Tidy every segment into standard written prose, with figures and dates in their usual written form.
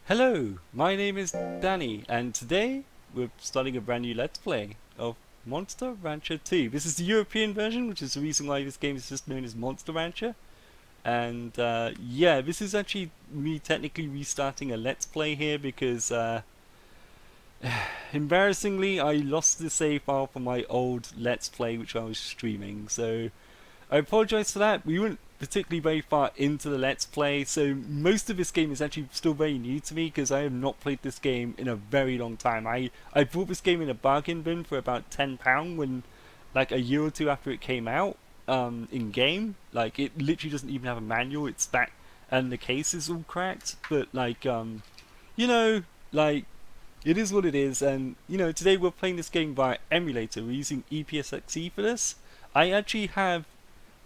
Hello, my name is Danny, and today we're starting a brand new Let's Play of Monster Rancher 2. This is the European version, which is the reason why this game is just known as Monster Rancher. And yeah, this is actually me technically restarting a Let's Play here because embarrassingly I lost the save file from my old Let's Play which I was streaming. So I apologise for that. We weren't particularly very far into the Let's Play, so most of this game is actually still very new to me because I have not played this game in a very long time. I bought this game in a bargain bin for about £10 when, like, a year or two after it came out, in game. Like, it literally doesn't even have a manual. It's back, and the case is all cracked. But like, you know, like, it is what it is. And you know, today we're playing this game via emulator. We're using EPSXE for this. I actually have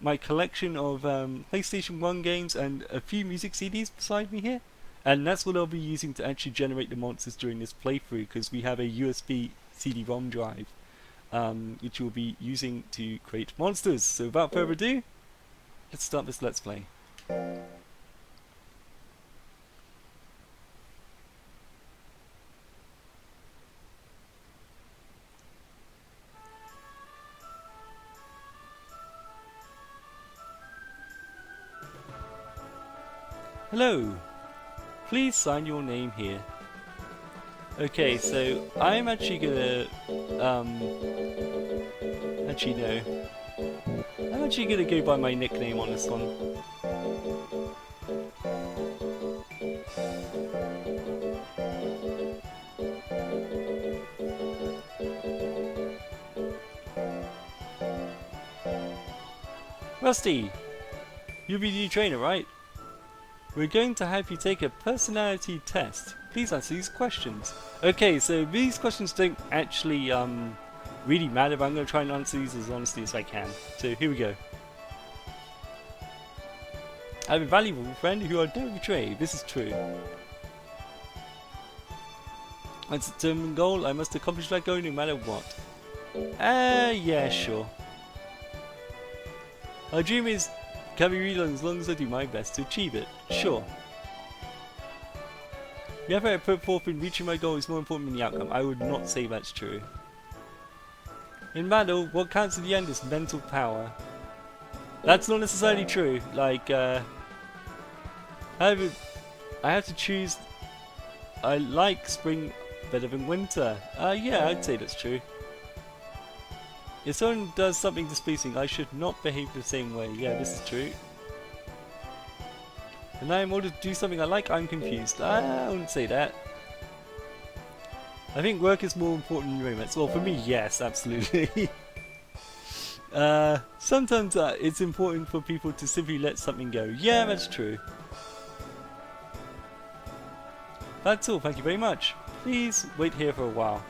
my collection of PlayStation 1 games and a few music CDs beside me here, and that's what I'll be using to actually generate the monsters during this playthrough, because we have a USB CD-ROM drive which we'll be using to create monsters. So without further ado, let's start this Let's Play. Hello, please sign your name here. Okay, so I'm actually gonna, actually no. I'm actually gonna go by my nickname on this one. Rusty, you'll be the new trainer, right? We're going to have you take a personality test. Please answer these questions. Okay, so these questions don't actually really matter, but I'm going to try and answer these as honestly as I can. So here we go. I have a valuable friend who I'd never betray. This is true. It's a determined goal. I must accomplish that goal no matter what. Yeah, sure. My dream is can be real as long as I do my best to achieve it. Sure. The effort I put forth in reaching my goal is more important than the outcome. I would not say that's true. In battle, what counts in the end is mental power. That's not necessarily true. Like, I have to choose. I like spring better than winter. Yeah, I'd say that's true. If someone does something displeasing, I should not behave the same way. Yeah, this is true. And I am ordered to do something I like, I'm confused. I wouldn't say that. I think work is more important than romance. Well, for me, yes, absolutely. Sometimes it's important for people to simply let something go. Yeah, that's true. That's all, thank you very much. Please wait here for a while.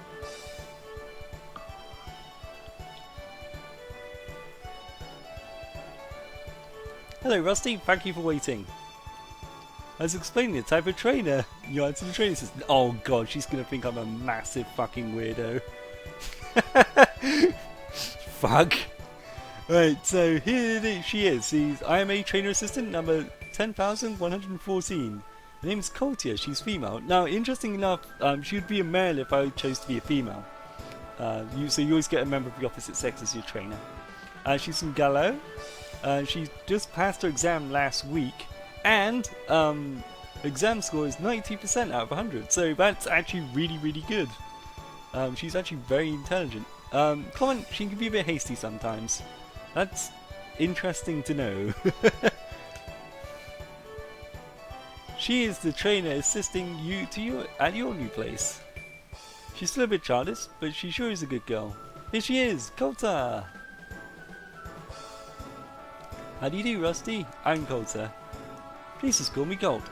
Hello Rusty, thank you for waiting. I was explaining the type of trainer you answer the training system. Oh god, she's gonna think I'm a massive fucking weirdo. Fuck. Right, so here she is. I am a trainer assistant number 10,114. Her name is Colt. She's female. Now, interesting enough, she would be a male if I chose to be a female. So you always get a member of the opposite sex as your trainer. She's from Gallo. She just passed her exam last week, and exam score is 92% out of 100, so that's actually really, really good. She's actually very intelligent. Comment, she can be a bit hasty sometimes. That's interesting to know. She is the trainer assisting you at your new place. She's still a bit childish, but she sure is a good girl. Here she is, Colta! How do you do, Rusty? I'm Colter. Please just call me Colt.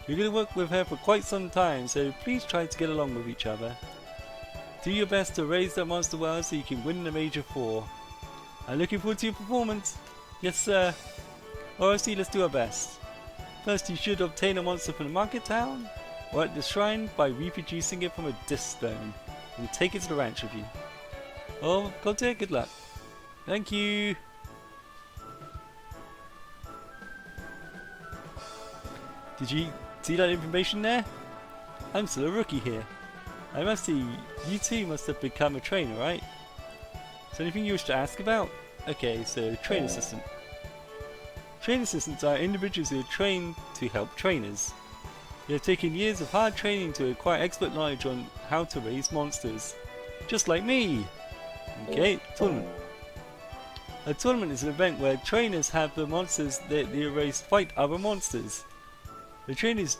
You're going to work with her for quite some time, so please try to get along with each other. Do your best to raise that monster well so you can win the Major 4. I'm looking forward to your performance. Yes, sir. Alright, Rusty, let's do our best. First, you should obtain a monster from the market town, or at the shrine by reproducing it from a disc stone, and take it to the ranch with you. Oh, Colter, good luck. Thank you. See that information there? I'm still a rookie here. I must see, you two must have become a trainer, right? Is there anything you wish to ask about? Okay, so train assistant. Train assistants are individuals who are trained to help trainers. They have taken years of hard training to acquire expert knowledge on how to raise monsters. Just like me! Okay, tournament. A tournament is an event where trainers have the monsters that they raise fight other monsters. The trainer's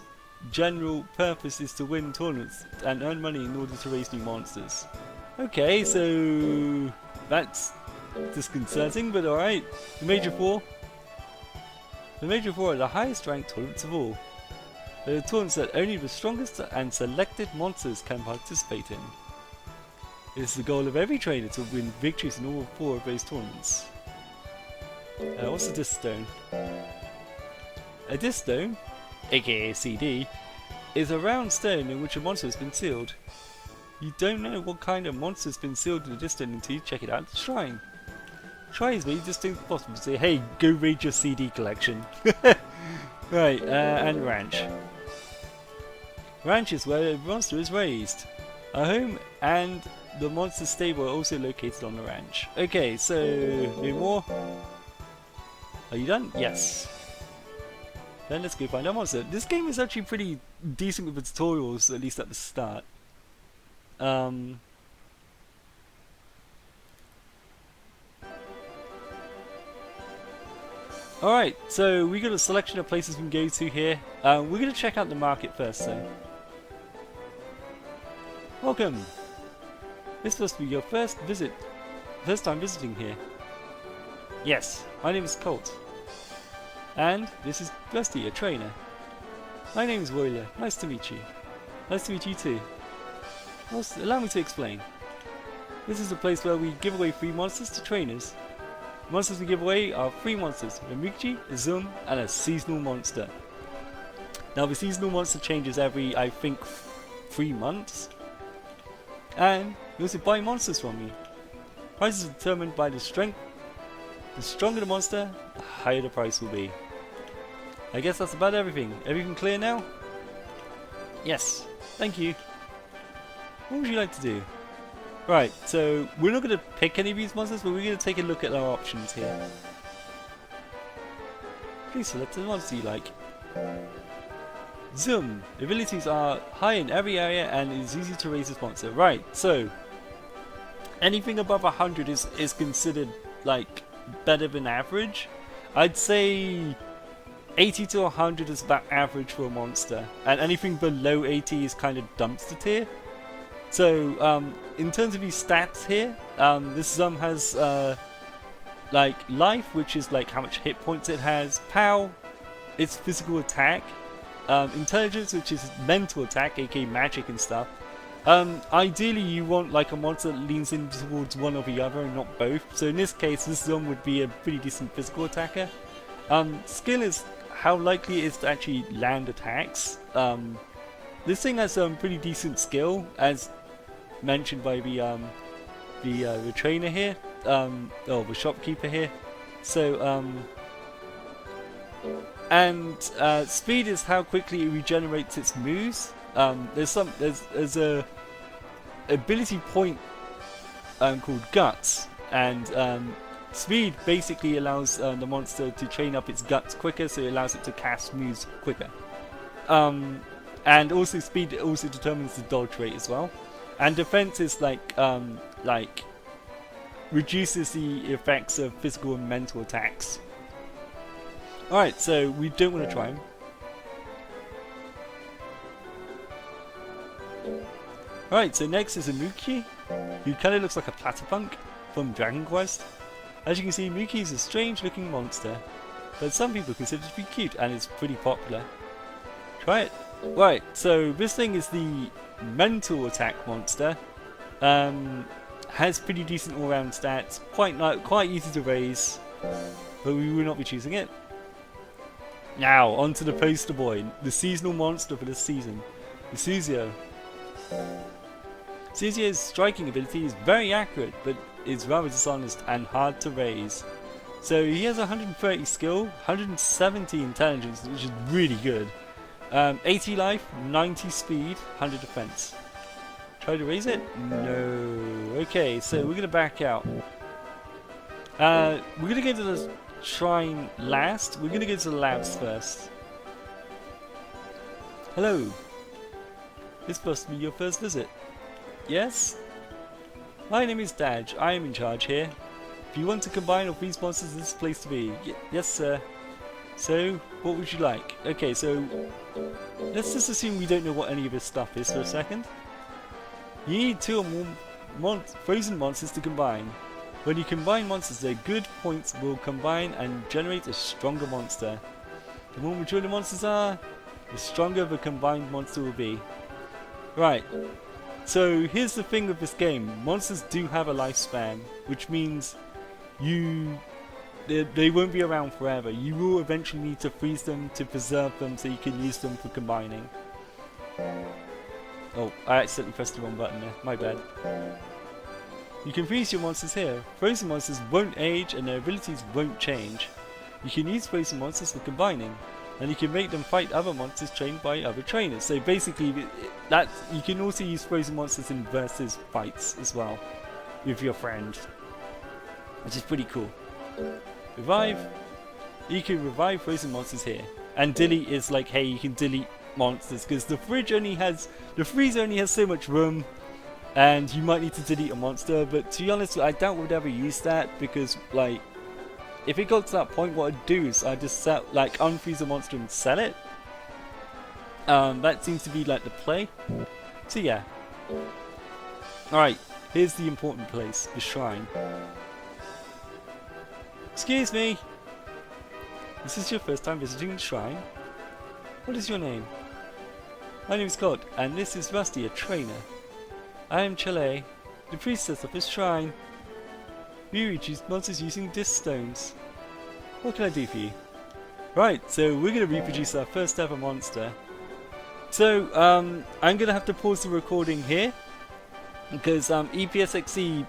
general purpose is to win tournaments and earn money in order to raise new monsters. Okay, so that's disconcerting, but alright. The Major Four. The Major Four are the highest ranked tournaments of all. They are tournaments that only the strongest and selected monsters can participate in. It is the goal of every trainer to win victories in all 4 of those tournaments. What's a disc stone? A disc stone, aka CD, is a round stone in which a monster has been sealed. You don't know what kind of monster has been sealed in a disc stone until you check it out at the shrine. Try as many disc stones as possible to say, hey, go raid your CD collection. Right, and ranch. Ranch is where a monster is raised. A home and the monster stable are also located on the ranch. Okay, so no more. Are you done? Yes. Then let's go find our monster. This game is actually pretty decent with the tutorials, at least at the start. Alright, so we got a selection of places we can go to here. We're going to check out the market first, so. Welcome! This must be your first time visiting here. Yes, my name is Colt. And this is Rusty, a trainer. My name is Woyler. Nice to meet you. Nice to meet you too. Well, allow me to explain. This is a place where we give away free monsters to trainers. The monsters we give away are free monsters, a Mukji, a Zum, and a seasonal monster. Now the seasonal monster changes every, I think, 3 months. And we also buy monsters from you. Price is determined by the strength. The stronger the monster, the higher the price will be. I guess that's about everything. Everything clear now? Yes. Thank you. What would you like to do? Right, so we're not going to pick any of these monsters, but we're going to take a look at our options here. Please select the monster you like. Zoom. Abilities are high in every area and it is easy to raise this monster. Right, so anything above 100 is considered like better than average. I'd say 80 to 100 is about average for a monster, and anything below 80 is kind of dumpster tier. So in terms of these stats here, this Zum has like life, which is like how much hit points it has, POW, its physical attack, intelligence, which is mental attack, aka magic and stuff. Ideally you want like a monster that leans in towards one or the other and not both. So in this case, this Zum would be a pretty decent physical attacker. Skill is how likely it is to actually land attacks. This thing has pretty decent skill, as mentioned by the trainer here, or the shopkeeper here. So speed is how quickly it regenerates its moves. There's a ability point called Guts, and speed basically allows the monster to train up its guts quicker, so it allows it to cast moves quicker. And also speed also determines the dodge rate as well. And defense is like reduces the effects of physical and mental attacks. Alright, so we don't want to try him. Alright, so next is a Muki, who kind of looks like a Platypunk from Dragon Quest. As you can see, Muki is a strange looking monster, but some people consider it to be cute and it's pretty popular. Try it. Right, so this thing is the mental attack monster. Has pretty decent all-round stats, quite easy to raise, but we will not be choosing it. Now, on to the poster boy, the seasonal monster for this season, the Suzio. Suzio's striking ability is very accurate, but is rather dishonest and hard to raise. So he has 130 skill, 170 intelligence, which is really good. 80 life, 90 speed, 100 defense. Try to raise it? No. Okay, so we're gonna back out. We're gonna go to the shrine last. We're gonna go to the labs first. Hello. This must be your first visit. Yes? My name is Daj. I am in charge here. If you want to combine or freeze monsters, this is the place to be. Yes, sir. So, what would you like? Okay, so let's just assume we don't know what any of this stuff is for a second. You need 2 or more frozen monsters to combine. When you combine monsters, their good points will combine and generate a stronger monster. The more mature the monsters are, the stronger the combined monster will be. Right, so here's the thing with this game. Monsters do have a lifespan, which means they won't be around forever. You will eventually need to freeze them to preserve them so you can use them for combining. Oh, I accidentally pressed the wrong button there, my bad. You can freeze your monsters here. Frozen monsters won't age and their abilities won't change. You can use frozen monsters for combining, and you can make them fight other monsters trained by other trainers. So basically, you can also use frozen monsters in versus fights as well with your friend, which is pretty cool. Revive. You can revive frozen monsters here, and delete is like, hey, you can delete monsters because the freezer only has so much room, and you might need to delete a monster. But to be honest, I doubt we'd ever use that because, like, if it got to that point, what I'd do is I'd just unfreeze a monster and sell it. That seems to be like the play. So yeah. Alright, here's the important place, the shrine. Excuse me! This is your first time visiting the shrine? What is your name? My name is Colt, and this is Rusty, a trainer. I am Chile, the priestess of this shrine. We reduce monsters using disc stones. What can I do for you? Right, so we're going to reproduce our first ever monster. So, I'm going to have to pause the recording here, because EPSXE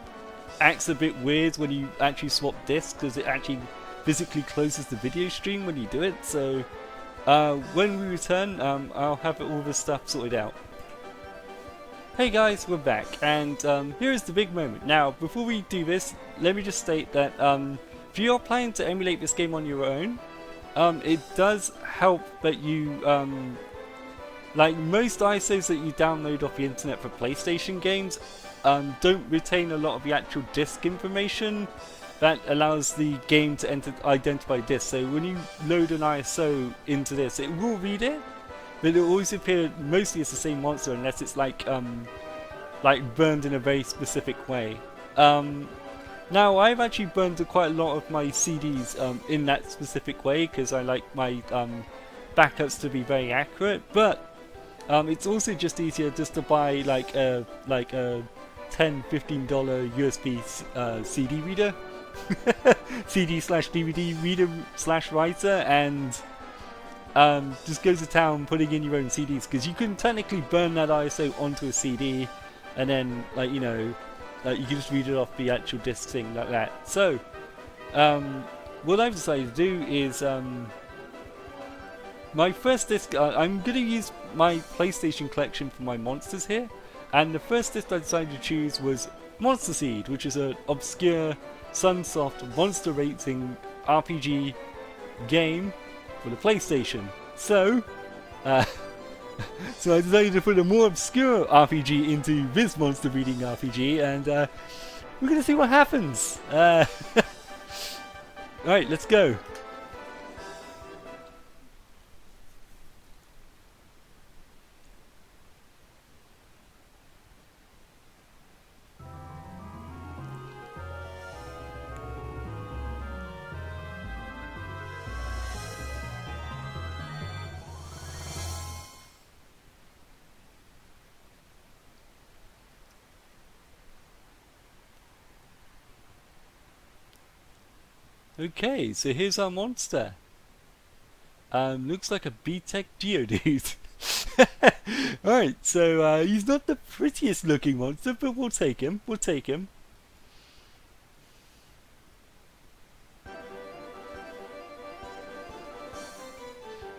acts a bit weird when you actually swap discs, because it actually physically closes the video stream when you do it. So, when we return, I'll have all this stuff sorted out. Hey guys, we're back, and here is the big moment. Now, before we do this, let me just state that if you're planning to emulate this game on your own, it does help that you, like most ISOs that you download off the internet for PlayStation games, don't retain a lot of the actual disk information that allows the game to identify disks. So when you load an ISO into this, it will read it, but it will always appear mostly as the same monster unless it's like burned in a very specific way. Now I've actually burned quite a lot of my CDs in that specific way because I like my backups to be very accurate. But it's also just easier just to buy like a $10–15 USB CD reader, CD/DVD reader/writer, and just go to town putting in your own CDs, because you can technically burn that ISO onto a CD, and then you can just read it off the actual disc thing like that. So what I've decided to do is my first disc, I'm going to use my PlayStation collection for my monsters here, and the first disc I decided to choose was Monster Seed, which is an obscure Sunsoft monster racing RPG game for the PlayStation. So, so I decided to put a more obscure RPG into this monster breeding RPG, and we're going to see what happens. Alright, let's go. Okay, so here's our monster. Looks like a B-Tech Geodude. Alright, so he's not the prettiest looking monster, but we'll take him. We'll take him.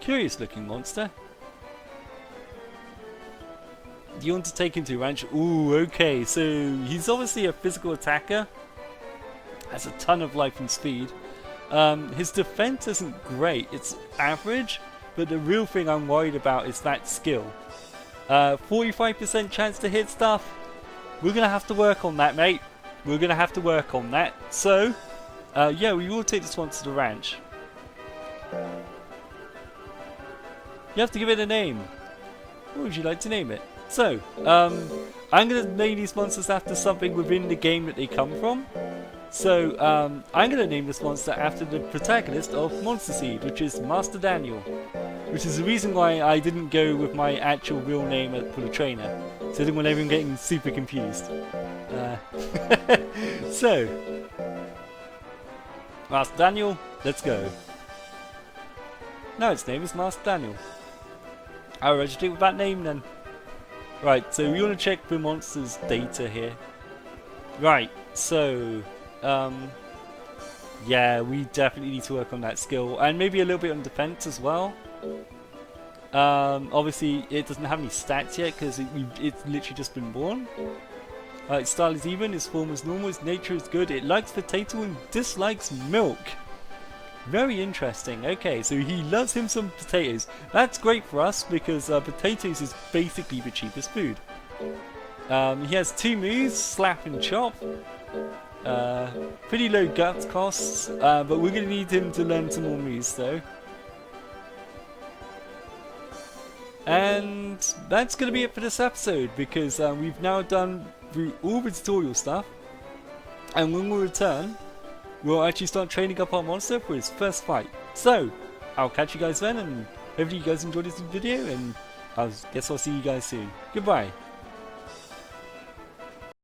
Curious looking monster. you want to take him to ranch? Ooh, okay, so he's obviously a physical attacker. Has a ton of life and speed. His defense isn't great, it's average, but the real thing I'm worried about is that skill. 45% chance to hit stuff. We're gonna have to work on that, mate. We're gonna have to work on that. So, yeah, we will take this one to the ranch. You have to give it a name. What would you like to name it? So, I'm gonna name these monsters after something within the game that they come from. So, I'm gonna name this monster after the protagonist of Monster Seed, which is Master Daniel. Which is the reason why I didn't go with my actual real name for the trainer. So I didn't want everyone getting super confused. So, Master Daniel, let's go. No, its name is Master Daniel. I'll register it with that name then. Right, so we want to check the monster's data here. Right, so, yeah, we definitely need to work on that skill. And maybe a little bit on defense as well. Obviously, it doesn't have any stats yet because it's literally just been born. Its style is even, its form is normal, its nature is good, it likes potato and dislikes milk. Very interesting. Okay, so he loves him some potatoes. That's great for us because potatoes is basically the cheapest food. He has 2 moves, slap and chop. Pretty low guts costs, but we're going to need him to learn some more moves though. And that's going to be it for this episode because we've now done through all the tutorial stuff. And when we return, we'll actually start training up our monster for his first fight. So, I'll catch you guys then, and hopefully you guys enjoyed this video, and I guess I'll see you guys soon. Goodbye.